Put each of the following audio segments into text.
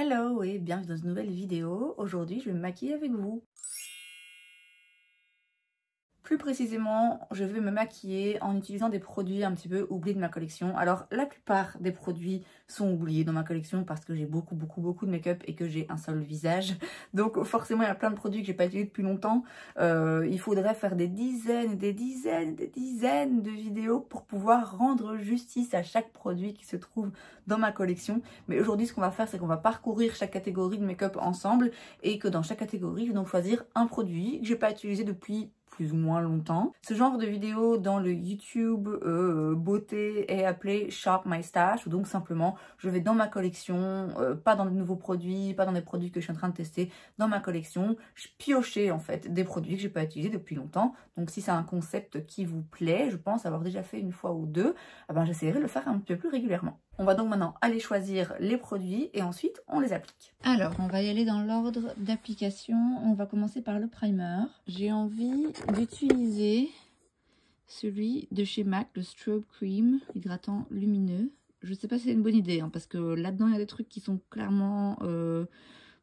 Hello et bienvenue dans une nouvelle vidéo. Aujourd'hui, je vais me maquiller avec vous. Plus précisément, je vais me maquiller en utilisant des produits un petit peu oubliés de ma collection. Alors, la plupart des produits sont oubliés dans ma collection parce que j'ai beaucoup de make-up et que j'ai un seul visage. Donc, forcément, il y a plein de produits que j'ai pas utilisés depuis longtemps. Il faudrait faire des dizaines de vidéos pour pouvoir rendre justice à chaque produit qui se trouve dans ma collection. Mais aujourd'hui, ce qu'on va faire, c'est qu'on va parcourir chaque catégorie de make-up ensemble et que dans chaque catégorie, je vais donc choisir un produit que j'ai pas utilisé depuis plus ou moins longtemps. Ce genre de vidéo dans le YouTube beauté est appelé Shop My Stash, ou donc simplement je vais dans ma collection, pas dans de nouveaux produits, pas dans des produits que je suis en train de tester, dans ma collection, je piochais en fait des produits que j'ai pas utilisés depuis longtemps. Donc si c'est un concept qui vous plaît, je pense avoir déjà fait une fois ou deux, eh ben, j'essaierai de le faire un petit peu plus régulièrement. On va donc maintenant aller choisir les produits et ensuite on les applique. Alors, on va y aller dans l'ordre d'application. On va commencer par le primer. J'ai envie d'utiliser celui de chez MAC, le Strobe Cream hydratant lumineux. Je sais pas si c'est une bonne idée, hein, parce que là-dedans, il y a des trucs qui sont clairement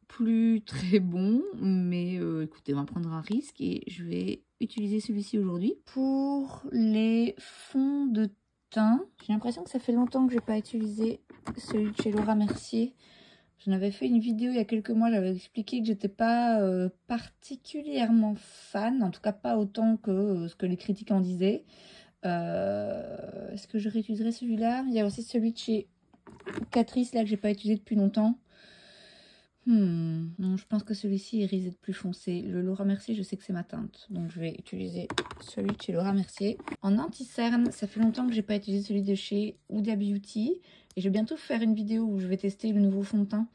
plus très bons. Mais écoutez, on va prendre un risque et je vais utiliser celui-ci aujourd'hui. Pour les fonds de teint, j'ai l'impression que ça fait longtemps que je n'ai pas utilisé celui de chez Laura Mercier. J'en avais fait une vidéo il y a quelques mois, j'avais expliqué que j'étais pas particulièrement fan, en tout cas pas autant que ce que les critiques en disaient. Est-ce que je réutiliserai celui-là? Il y a aussi celui de chez Catrice là que j'ai pas utilisé depuis longtemps. Non, je pense que celui-ci risque d'être plus foncé. Le Laura Mercier, je sais que c'est ma teinte, donc je vais utiliser celui de chez Laura Mercier. En anti-cerne, ça fait longtemps que j'ai pas utilisé celui de chez Huda Beauty. Et je vais bientôt faire une vidéo où je vais tester le nouveau fond de teint.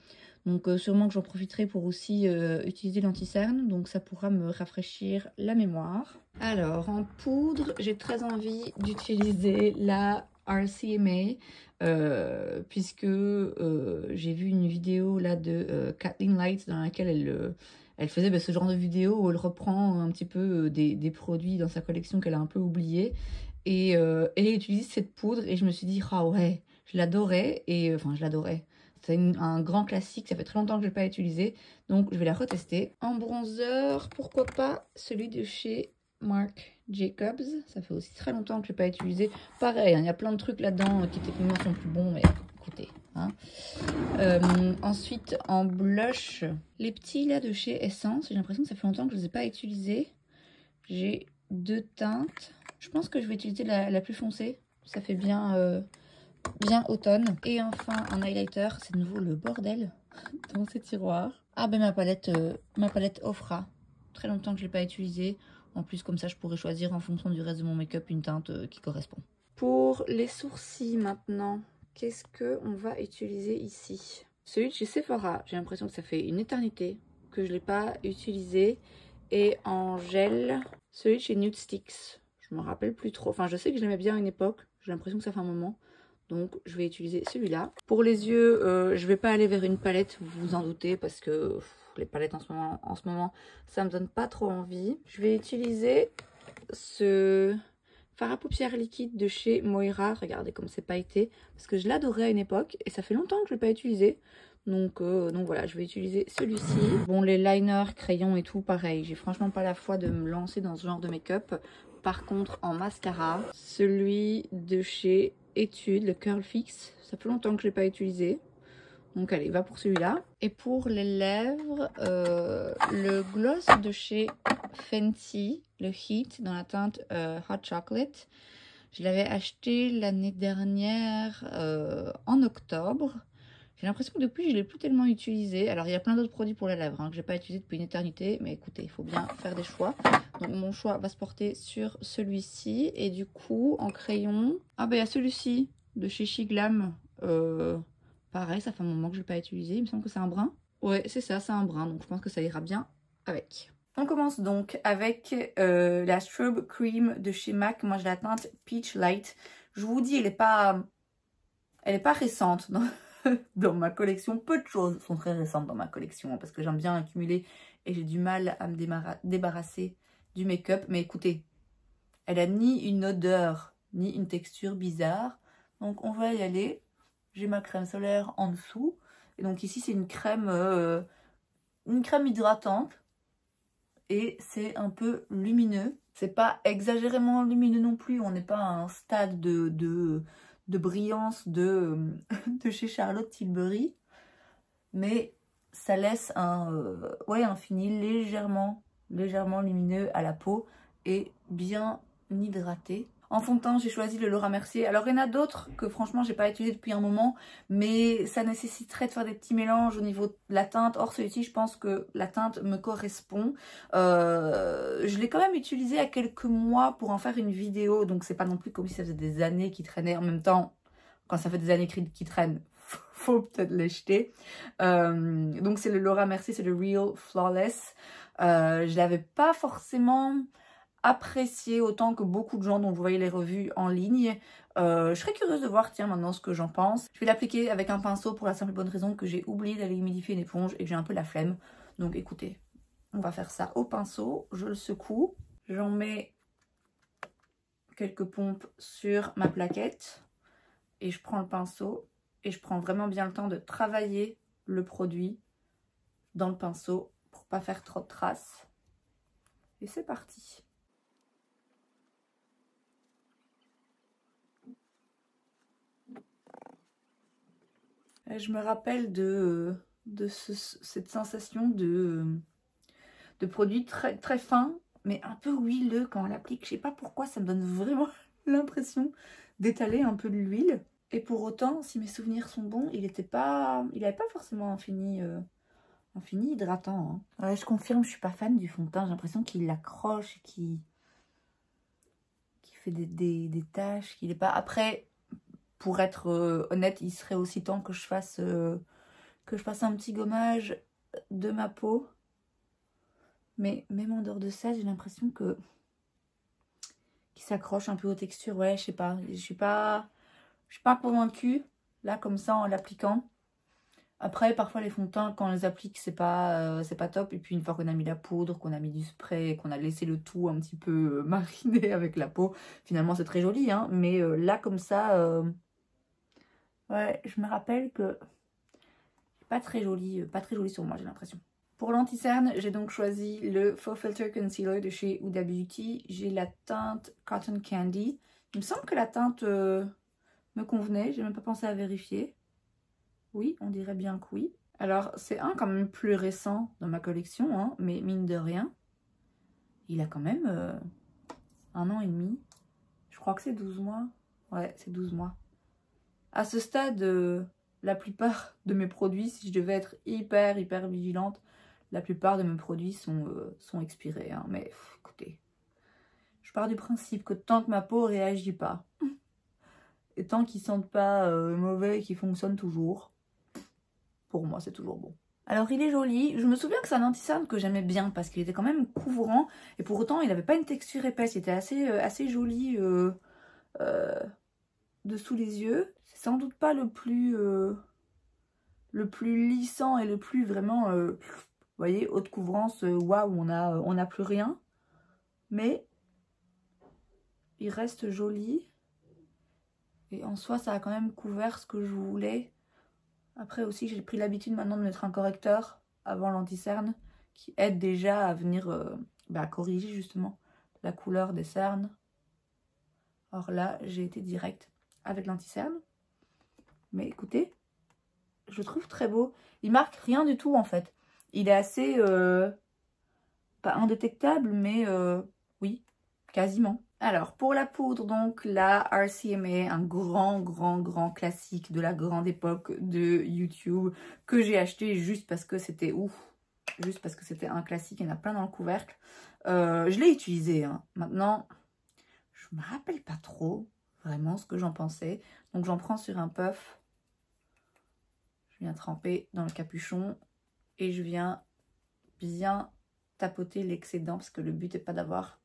Donc sûrement que j'en profiterai pour aussi utiliser l'anti-cerne. Donc ça pourra me rafraîchir la mémoire. Alors en poudre, j'ai très envie d'utiliser la RCMA. Puisque j'ai vu une vidéo là de Kathleen Light dans laquelle elle faisait ce genre de vidéo où elle reprend un petit peu des produits dans sa collection qu'elle a un peu oublié. Et elle utilise cette poudre et je me suis dit, ah ouais, je l'adorais. Et enfin, je l'adorais. C'est un grand classique, ça fait très longtemps que je ne l'ai pas utilisé. Donc, je vais la retester. En bronzer, pourquoi pas celui de chez Marc Jacobs. Ça fait aussi très longtemps que je ne l'ai pas utilisé. Pareil, hein, il y a plein de trucs là-dedans qui techniquement sont plus bons, mais écoutez. Hein. Ensuite, en blush, les petits là de chez Essence. J'ai l'impression que ça fait longtemps que je ne les ai pas utilisés. J'ai deux teintes. Je pense que je vais utiliser la plus foncée. Ça fait bien, bien automne. Et enfin, un highlighter. C'est de nouveau le bordel dans ces tiroirs. Ah ben ma palette Ofra. Très longtemps que je ne l'ai pas utilisée. En plus, comme ça, je pourrais choisir en fonction du reste de mon make-up une teinte qui correspond. Pour les sourcils maintenant, qu'est-ce qu'on va utiliser ici? Celui de chez Sephora. J'ai l'impression que ça fait une éternité que je ne l'ai pas utilisé. Et en gel, celui de chez Nude Sticks. Je me rappelle plus trop. Enfin, je sais que je l'aimais bien à une époque. J'ai l'impression que ça fait un moment. Donc, je vais utiliser celui-là. Pour les yeux, je vais pas aller vers une palette, vous vous en doutez, parce que les palettes en ce moment, ça me donne pas trop envie. Je vais utiliser ce fard à paupières liquide de chez Moira. Regardez comme c'est pailleté, parce que je l'adorais à une époque et ça fait longtemps que je l'ai pas utilisé. Donc voilà, je vais utiliser celui-ci. Bon, les liners, crayons et tout, pareil. J'ai franchement pas la foi de me lancer dans ce genre de make-up. Par contre, en mascara, celui de chez Etude, le Curl Fix, ça fait longtemps que je l'ai pas utilisé. Donc allez, va pour celui-là. Et pour les lèvres, le gloss de chez Fenty, le Heat, dans la teinte Hot Chocolate. Je l'avais acheté l'année dernière en octobre. J'ai l'impression que depuis, je ne l'ai plus tellement utilisé. Alors, il y a plein d'autres produits pour les lèvres hein, que je n'ai pas utilisé depuis une éternité. Mais écoutez, il faut bien faire des choix. Donc, mon choix va se porter sur celui-ci. Et du coup, en crayon... Ah, ben, il y a celui-ci de chez Shiglam. Pareil, ça fait un moment que je ne l'ai pas utilisé. Il me semble que c'est un brun. Ouais, c'est ça, c'est un brun. Donc, je pense que ça ira bien avec. On commence donc avec la Strobe Cream de chez MAC. Moi, j'ai la teinte Peach Light. Je vous dis, elle n'est pas récente, non dans ma collection. Peu de choses sont très récentes dans ma collection parce que j'aime bien accumuler et j'ai du mal à me débarrasser du make-up. Mais écoutez, elle a ni une odeur ni une texture bizarre. Donc on va y aller. J'ai ma crème solaire en dessous Et donc ici c'est une crème hydratante. Et c'est un peu lumineux. C'est pas exagérément lumineux non plus. On n'est pas à un stade de brillance de chez Charlotte Tilbury. Mais ça laisse un fini légèrement lumineux à la peau et bien hydraté. En fond de teint, j'ai choisi le Laura Mercier. Alors, il y en a d'autres que franchement, j'ai pas utilisé depuis un moment, mais ça nécessiterait de faire des petits mélanges au niveau de la teinte. Or, celui-ci, je pense que la teinte me correspond. Je l'ai quand même utilisé il y a quelques mois pour en faire une vidéo, donc c'est pas non plus comme si ça faisait des années qu'il traînait. En même temps, quand ça fait des années qu'il traîne, faut peut-être les jeter. Donc, c'est le Laura Mercier, c'est le Real Flawless. Je l'avais pas forcément apprécié autant que beaucoup de gens dont vous voyez les revues en ligne. Je serais curieuse de voir, tiens, maintenant ce que j'en pense. Je vais l'appliquer avec un pinceau pour la simple et bonne raison que j'ai oublié d'aller humidifier une éponge et que j'ai un peu la flemme. Donc écoutez, on va faire ça au pinceau. Je le secoue. J'en mets quelques pompes sur ma plaquette. Et je prends le pinceau et je prends vraiment bien le temps de travailler le produit dans le pinceau pour pas faire trop de traces. Et c'est parti. Je me rappelle cette sensation de produit très, très fin, mais un peu huileux quand on l'applique. Je sais pas pourquoi, ça me donne vraiment l'impression d'étaler un peu de l'huile. Et pour autant, si mes souvenirs sont bons, il n'avait pas forcément un fini hydratant. Hein. Ouais, je confirme, je suis pas fan du fond de teint. J'ai l'impression qu'il accroche, qu'il fait des taches, qu'il est pas... Après... Pour être honnête, il serait aussi temps que je fasse un petit gommage de ma peau. Mais même en dehors de ça, j'ai l'impression qu'il s'accroche un peu aux textures. Ouais, je sais pas. Je suis pas convaincue, là, comme ça, en l'appliquant. Après, parfois, les fonds de teint, quand on les applique, c'est pas top. Et puis, une fois qu'on a mis la poudre, qu'on a mis du spray, qu'on a laissé le tout un petit peu mariner avec la peau, finalement, c'est très joli. Hein, mais là, comme ça... Ouais, je me rappelle que pas très joli sur moi, j'ai l'impression. Pour l'anti-cerne, j'ai donc choisi le Faux Filter Concealer de chez Huda Beauty. J'ai la teinte Cotton Candy. Il me semble que la teinte me convenait, j'ai même pas pensé à vérifier. Oui, on dirait bien que oui. Alors, c'est un quand même plus récent dans ma collection, hein, mais mine de rien, il a quand même 1 an et demi. Je crois que c'est 12 mois. Ouais, c'est 12 mois. À ce stade, la plupart de mes produits, si je devais être hyper vigilante, la plupart de mes produits sont expirés. Hein. Mais écoutez, je pars du principe que tant que ma peau ne réagit pas, et tant qu'ils ne sentent pas mauvais et qu'ils fonctionnent toujours, pour moi c'est toujours bon. Alors il est joli, je me souviens que c'est un anti-cerne que j'aimais bien parce qu'il était quand même couvrant et pour autant il n'avait pas une texture épaisse, il était assez joli dessous les yeux. C'est sans doute pas le plus lissant et le plus vraiment, vous voyez, haute couvrance, waouh, on a plus rien. Mais il reste joli. Et en soi, ça a quand même couvert ce que je voulais. Après aussi, j'ai pris l'habitude maintenant de mettre un correcteur avant l'anti-cerne qui aide déjà à venir corriger justement la couleur des cernes. Or là, j'ai été directe avec l'anti-cerne. Mais écoutez, je le trouve très beau. Il marque rien du tout en fait. Il est assez, pas indétectable, mais oui, quasiment. Alors, pour la poudre, donc, la RCMA, un grand classique de la grande époque de YouTube que j'ai acheté juste parce que c'était ouf. Juste parce que c'était un classique, il y en a plein dans le couvercle. Je l'ai utilisé, hein. Maintenant, je me rappelle pas trop vraiment ce que j'en pensais. Donc, j'en prends sur un puff. Je viens tremper dans le capuchon et je viens bien tapoter l'excédent parce que le but n'est pas d'avoir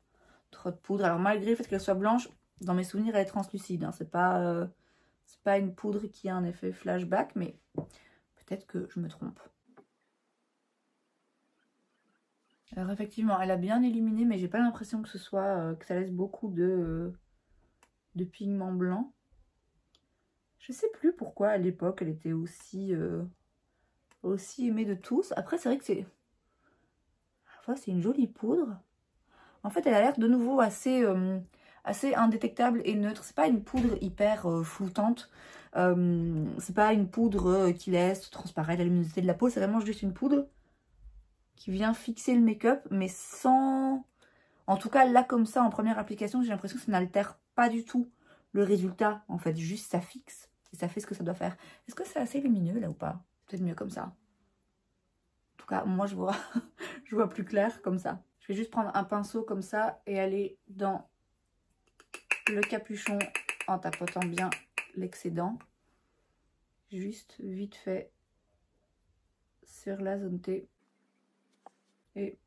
trop de poudre. Alors malgré le fait qu'elle soit blanche, dans mes souvenirs elle est translucide. Hein. C'est pas une poudre qui a un effet flashback, mais peut-être que je me trompe. Alors effectivement, elle a bien illuminé, mais j'ai pas l'impression que que ça laisse beaucoup de pigments blancs. Je sais plus pourquoi à l'époque elle était aussi aussi aimé de tous. Après, c'est vrai que c'est... Enfin, c'est une jolie poudre. En fait, elle a l'air de nouveau assez, assez indétectable et neutre. C'est pas une poudre hyper floutante. C'est pas une poudre qui laisse transparaître la luminosité de la peau. C'est vraiment juste une poudre qui vient fixer le make-up, mais sans... En tout cas, là, comme ça, en première application, j'ai l'impression que ça n'altère pas du tout le résultat. En fait, juste ça fixe et ça fait ce que ça doit faire. Est-ce que c'est assez lumineux, là, ou pas? Peut-être mieux comme ça. En tout cas, moi, je vois, je vois plus clair comme ça. Je vais juste prendre un pinceau comme ça et aller dans le capuchon en tapotant bien l'excédent. Juste vite fait sur la zone T. Et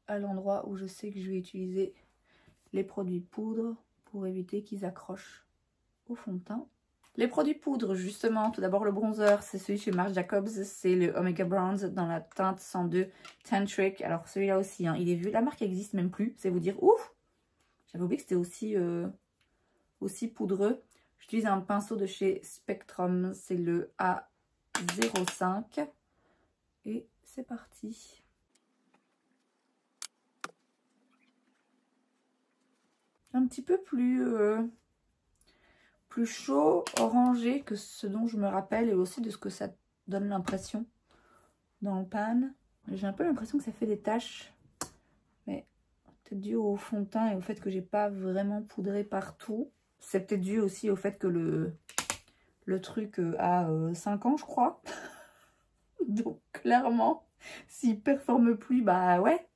à l'endroit où je sais que je vais utiliser les produits de poudre pour éviter qu'ils accrochent au fond de teint. Les produits poudre, justement, tout d'abord le bronzer, c'est celui chez Marc Jacobs, c'est le Omega Bronze dans la teinte 102 Tantric. Alors celui-là aussi, hein, il est vieux, la marque n'existe même plus, c'est vous dire, ouf, j'avais oublié que c'était aussi, aussi poudreux. J'utilise un pinceau de chez Spectrum, c'est le A05 et c'est parti. Un petit peu plus chaud, orangé que ce dont je me rappelle et aussi de ce que ça donne l'impression dans le pan. J'ai un peu l'impression que ça fait des taches, mais peut-être dû au fond de teint et au fait que j'ai pas vraiment poudré partout. C'est peut-être dû aussi au fait que le truc a 5 ans, je crois. Donc clairement, s'il performe plus, bah ouais,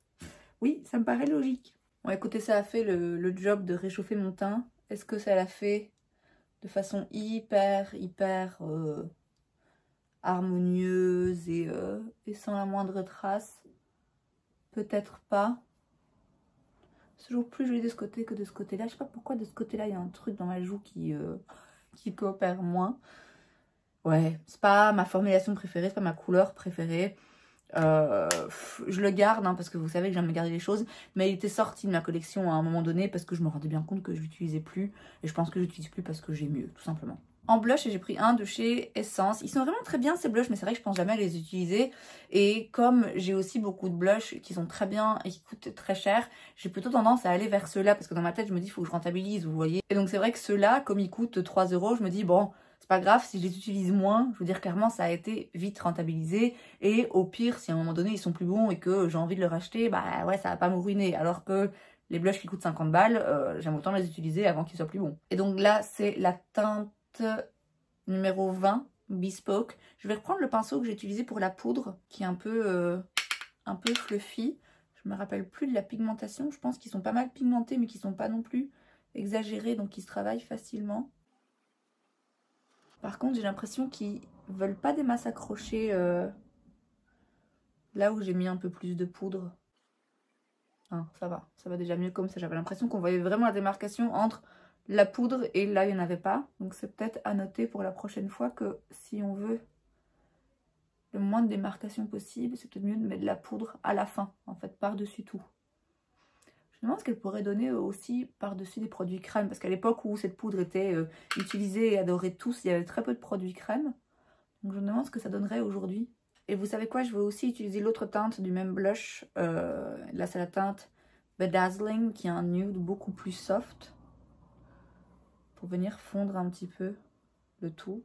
oui, ça me paraît logique. Bon, écoutez, ça a fait le job de réchauffer mon teint. Est-ce que ça l'a fait de façon hyper harmonieuse et sans la moindre trace? Peut-être pas. C'est toujours plus joli de ce côté que de ce côté-là. Je sais pas pourquoi de ce côté-là, il y a un truc dans ma joue qui coopère moins. Ouais, c'est pas ma formulation préférée, c'est pas ma couleur préférée. Je le garde hein, parce que vous savez que j'aime me garder les choses, mais il était sorti de ma collection à un moment donné parce que je me rendais bien compte que je l'utilisais plus et je pense que je l'utilise plus parce que j'ai mieux, tout simplement. En blush, j'ai pris un de chez Essence. Ils sont vraiment très bien ces blushs, mais c'est vrai que je pense jamais à les utiliser. Et comme j'ai aussi beaucoup de blushs qui sont très bien et qui coûtent très cher, j'ai plutôt tendance à aller vers ceux-là parce que dans ma tête, je me dis il faut que je rentabilise, vous voyez. Et donc c'est vrai que ceux-là, comme ils coûtent 3 €, je me dis bon, c'est pas grave si je les utilise moins. Je veux dire clairement, ça a été vite rentabilisé. Et au pire, si à un moment donné ils sont plus bons et que j'ai envie de le racheter, bah ouais, ça va pas me ruiner. Alors que les blushs qui coûtent 50 balles, j'aime autant les utiliser avant qu'ils soient plus bons. Et donc là, c'est la teinte numéro 20, Bespoke. Je vais reprendre le pinceau que j'ai utilisé pour la poudre, qui est un peu fluffy. Je me rappelle plus de la pigmentation. Je pense qu'ils sont pas mal pigmentés, mais qui sont pas non plus exagérés, donc qui se travaillent facilement. Par contre, j'ai l'impression qu'ils veulent pas des masses accrochées là où j'ai mis un peu plus de poudre. Ah, ça va déjà mieux comme ça. J'avais l'impression qu'on voyait vraiment la démarcation entre la poudre et là il n'y en avait pas. Donc c'est peut-être à noter pour la prochaine fois que si on veut le moins de démarcation possible, c'est peut-être mieux de mettre de la poudre à la fin, en fait, par-dessus tout. Je me demande ce qu'elle pourrait donner aussi par-dessus des produits crème, parce qu'à l'époque où cette poudre était utilisée et adorée tous, il y avait très peu de produits crème. Donc je me demande ce que ça donnerait aujourd'hui. Et vous savez quoi, je vais aussi utiliser l'autre teinte du même blush. Là c'est la teinte Bedazzling, qui est un nude beaucoup plus soft. Pour venir fondre un petit peu le tout.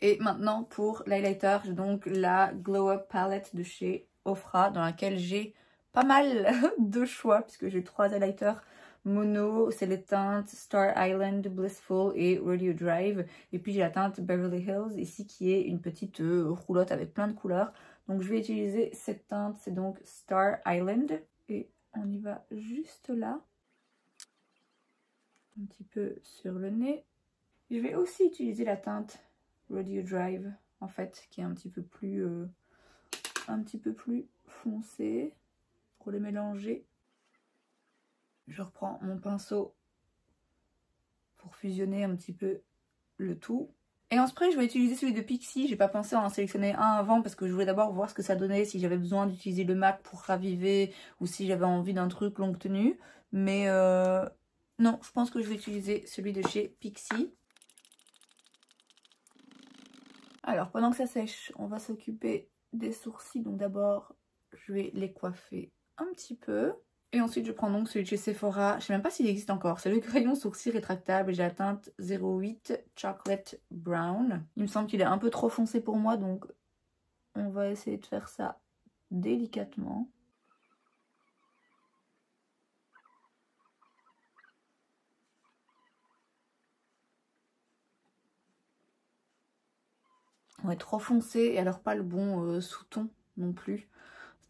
Et maintenant pour l'highlighter, j'ai donc la Glow Up Palette de chez Ofra, dans laquelle j'ai pas mal de choix, puisque j'ai 3 highlighters mono. C'est les teintes Star Island, Blissful et Rodeo Drive. Et puis j'ai la teinte Beverly Hills ici, qui est une petite roulotte avec plein de couleurs. Donc je vais utiliser cette teinte, c'est donc Star Island. Et on y va juste là. Un petit peu sur le nez. Je vais aussi utiliser la teinte Rodeo Drive, en fait, qui est un petit peu plus foncé pour les mélanger. Je reprends mon pinceau pour fusionner un petit peu le tout. Et en spray, je vais utiliser celui de Pixi. J'ai pas pensé à en sélectionner un avant parce que je voulais d'abord voir ce que ça donnait, si j'avais besoin d'utiliser le MAC pour raviver ou si j'avais envie d'un truc longue tenue. Mais non, je pense que je vais utiliser celui de chez Pixi. Alors, pendant que ça sèche, on va s'occuper des sourcils. Donc d'abord, je vais les coiffer un petit peu. Et ensuite, je prends donc celui de chez Sephora. Je sais même pas s'il existe encore. C'est le crayon sourcil rétractable et j'ai la teinte 08 Chocolate Brown. Il me semble qu'il est un peu trop foncé pour moi, donc on va essayer de faire ça délicatement. Ouais, trop foncé et alors pas le bon sous-ton non plus.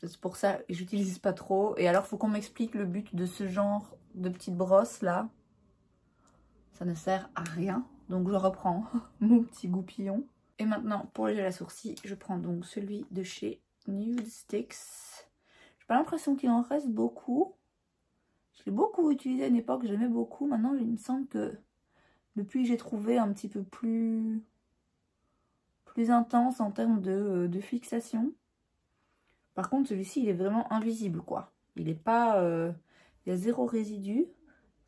C'est pour ça que j'utilise pas trop. Et alors, faut qu'on m'explique le but de ce genre de petite brosse là. Ça ne sert à rien. Donc, je reprends mon petit goupillon. Et maintenant, pour le gel à sourcils, je prends donc celui de chez Nude Sticks. J'ai pas l'impression qu'il en reste beaucoup. Je l'ai beaucoup utilisé à une époque, j'aimais beaucoup. Maintenant, il me semble que depuis que j'ai trouvé un petit peu plus intense en termes de fixation. Par contre, celui-ci, il est vraiment invisible, quoi. Il est pas... il y a zéro résidu.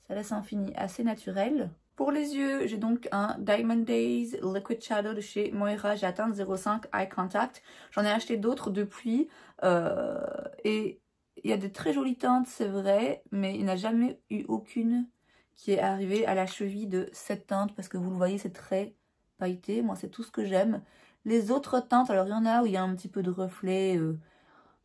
Ça laisse un fini assez naturel. Pour les yeux, j'ai donc un Diamond Days Liquid Shadow de chez Moira. J'ai atteint 0,5 Eye Contact. J'en ai acheté d'autres depuis. Et il y a de très jolies teintes, c'est vrai. Mais il n'y a jamais eu aucune qui est arrivée à la cheville de cette teinte. Parce que vous le voyez, c'est très pailleté. Moi, c'est tout ce que j'aime. Les autres teintes, alors il y en a où il y a un petit peu de reflet...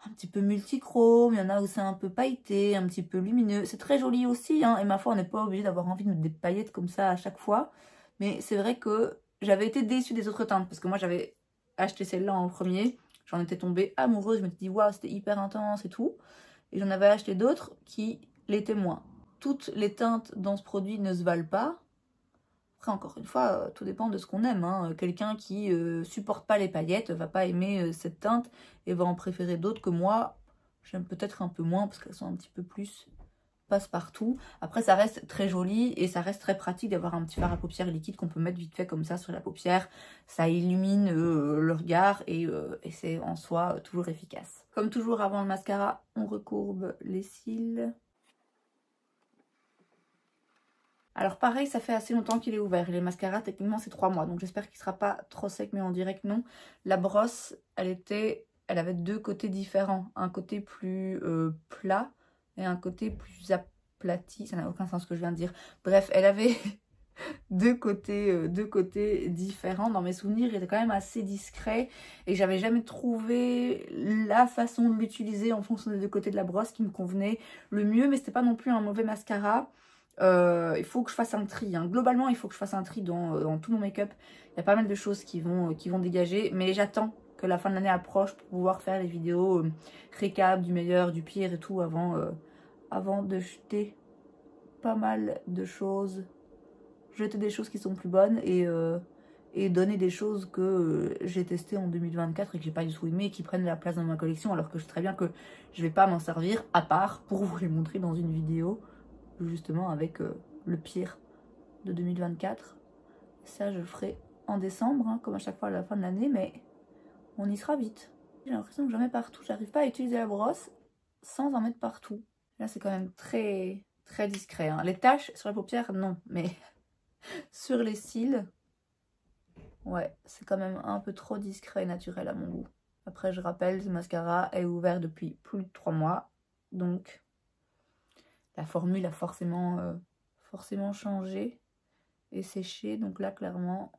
un petit peu multichrome, il y en a où c'est un peu pailleté, un petit peu lumineux. C'est très joli aussi, hein, et ma foi, on n'est pas obligé d'avoir envie de mettre des paillettes comme ça à chaque fois. Mais c'est vrai que j'avais été déçue des autres teintes, parce que moi, j'avais acheté celle-là en premier. J'en étais tombée amoureuse, je m'étais dit, waouh, c'était hyper intense et tout. Et j'en avais acheté d'autres qui l'étaient moins. Toutes les teintes dans ce produit ne se valent pas. Après, encore une fois, tout dépend de ce qu'on aime. Hein. Quelqu'un qui supporte pas les paillettes va pas aimer cette teinte et va en préférer d'autres que moi. J'aime peut-être un peu moins parce qu'elles sont un petit peu plus passe-partout. Après, ça reste très joli et ça reste très pratique d'avoir un petit fard à paupières liquide qu'on peut mettre vite fait comme ça sur la paupière. Ça illumine le regard et c'est en soi toujours efficace. Comme toujours avant le mascara, on recourbe les cils. Alors pareil, ça fait assez longtemps qu'il est ouvert. Les mascaras, techniquement, c'est 3 mois. Donc j'espère qu'il ne sera pas trop sec, mais on dirait que non. La brosse, elle avait deux côtés différents. Un côté plus plat et un côté plus aplati. Ça n'a aucun sens ce que je viens de dire. Bref, elle avait deux côtés différents. Dans mes souvenirs, il était quand même assez discret. Et j'avais jamais trouvé la façon de l'utiliser en fonction des deux côtés de la brosse qui me convenait le mieux. Mais c'était pas non plus un mauvais mascara. Il faut que je fasse un tri, hein. Globalement il faut que je fasse un tri dans tout mon make-up. Il y a pas mal de choses qui vont dégager, mais j'attends que la fin de l'année approche pour pouvoir faire les vidéos récap du meilleur, du pire et tout avant de jeter pas mal de choses, jeter des choses qui sont plus bonnes et donner des choses que j'ai testées en 2024 et que j'ai pas du tout aimé et qui prennent la place dans ma collection alors que je sais très bien que je vais pas m'en servir à part pour vous les montrer dans une vidéo justement avec le pire de 2024. Ça je le ferai en décembre, hein, comme à chaque fois à la fin de l'année, mais on y sera vite. J'ai l'impression que j'en mets partout, j'arrive pas à utiliser la brosse sans en mettre partout. Là c'est quand même très très discret, hein. Les taches sur la paupière non, mais sur les cils, ouais, c'est quand même un peu trop discret et naturel à mon goût. Après je rappelle, ce mascara est ouvert depuis plus de 3 mois, donc la formule a forcément changé et séché. Donc là, clairement,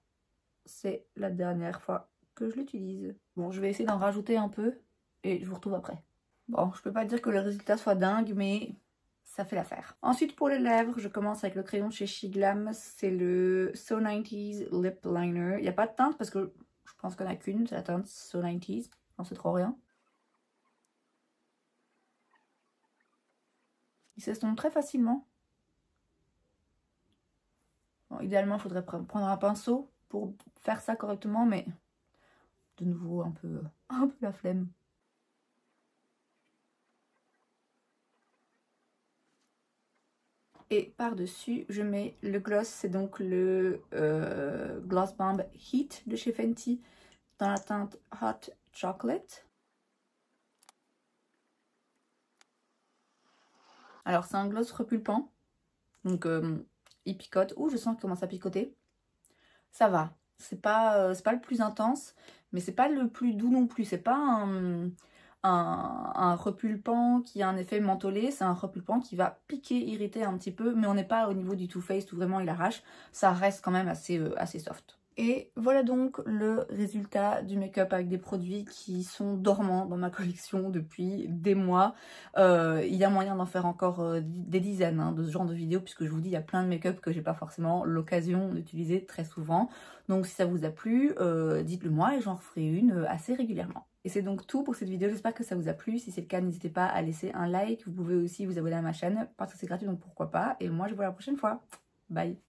c'est la dernière fois que je l'utilise. Bon, je vais essayer d'en rajouter un peu et je vous retrouve après. Bon, je peux pas dire que le résultat soit dingue, mais ça fait l'affaire. Ensuite, pour les lèvres, je commence avec le crayon de chez Shiglam. C'est le So 90s Lip Liner. Il n'y a pas de teinte parce que je pense qu'il n'y en a qu'une. C'est la teinte So 90s. Non, c'est trop rien. Il s'estompe très facilement. Bon, idéalement, il faudrait prendre un pinceau pour faire ça correctement, mais de nouveau un peu la flemme. Et par-dessus, je mets le gloss, c'est donc le Gloss Bomb Heat de chez Fenty dans la teinte Hot Chocolate. Alors c'est un gloss repulpant, donc il picote. Ouh, je sens qu'il commence à picoter. Ça va, c'est pas le plus intense, mais c'est pas le plus doux non plus. C'est pas un repulpant qui a un effet mentholé, c'est un repulpant qui va piquer, irriter un petit peu, mais on n'est pas au niveau du Too Faced où vraiment il arrache, ça reste quand même assez soft. Et voilà donc le résultat du make-up avec des produits qui sont dormants dans ma collection depuis des mois. Il y a moyen d'en faire encore des dizaines hein, de ce genre de vidéos, puisque je vous dis, il y a plein de make-up que j'ai pas forcément l'occasion d'utiliser très souvent. Donc si ça vous a plu, dites-le moi et j'en referai une assez régulièrement. Et c'est donc tout pour cette vidéo, j'espère que ça vous a plu. Si c'est le cas, n'hésitez pas à laisser un like. Vous pouvez aussi vous abonner à ma chaîne parce que c'est gratuit, donc pourquoi pas. Et moi, je vous vois la prochaine fois. Bye!